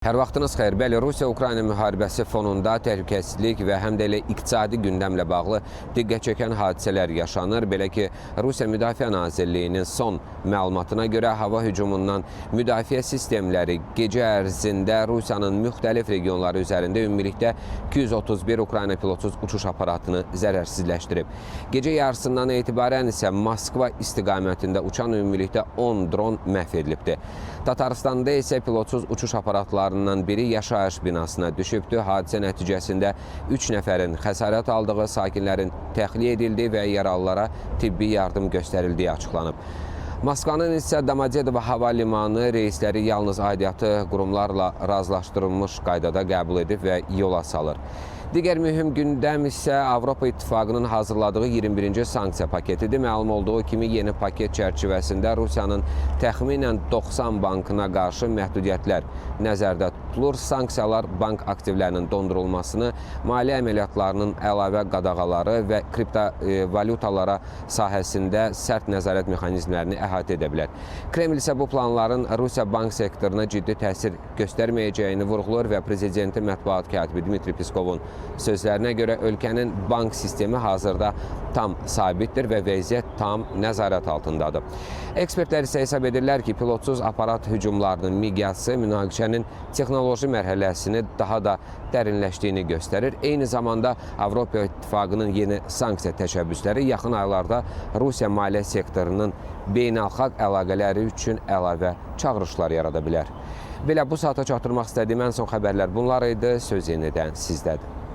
Hər vaxtınız xeyir. Bəli, Rusiya-Ukrayna müharibəsi fonunda təhlükəsizlik və həm də elə iqtisadi gündəmlə bağlı diqqət çəkən hadisələr yaşanır. Belə ki, Rusiya Müdafiə Nazirliyinin son məlumatına görə hava hücumundan müdafiə sistemləri gecə ərzində Rusiyanın müxtəlif regionları üzərində ümumilikdə 231 Ukrayna pilotsuz uçuş aparatını zərərsizləşdirib. Gecə yarısından etibarən isə Moskva istiqamətində uçan ümumilikdə 10 dron məhv edilibdir. Tataristanda isə pilotsuz uçuş aparatlarından biri yaşayış binasına düşübdür. Hadisə nəticəsində 3 nəfərin xəsarət aldığı, sakinlərin təxliyə edildiyi və yaralılara tibbi yardım göstərildiyi açıqlanıb. Moskvanın isə Domodedovo hava limanı reysləri yalnız aidiyyatı qurumlarla razılaşdırılmış qaydada qəbul edib və yola salır. Digər mühüm gündəm isə Avropa İttifaqının hazırladığı 21-ci sanksiya paketidir. Məlum olduğu kimi yeni paket çərçivəsində Rusiyanın təxminən 90 bankına qarşı məhdudiyyətlər nəzərdə tutulur. Sanksiyalar bank aktivlərinin dondurulmasını, maliyyə əməliyyatlarının əlavə qadağaları və kriptovalutalara sahəsində sərt nəzarət mexanizmlərini əhatə edə bilər. Kreml isə bu planların Rusiya bank sektoruna ciddi təsir göstərməyəcəyini vurğulayır və prezidentin mətbuat katibi Dmitri Peskovun sözlərinə görə ölkənin bank sistemi hazırda tam sabitdir və vəziyyət tam nəzarət altındadır. Ekspertlər isə hesab edirlər ki, pilotsuz aparat hücumlarının miqyası münaqişənin texnoloji mərhələsini daha da dərinləşdiyini göstərir. Eyni zamanda Avropa İttifaqının yeni sanksiya təşəbbüsləri yaxın aylarda Rusiya maliyyə sektorunun beynəlxalq əlaqələri üçün əlavə çağırışlar yarada bilər. Belə bu saata çatdırmaq istədiyim ən son xəbərlər bunlar idi. Söz yenidən sizdədir.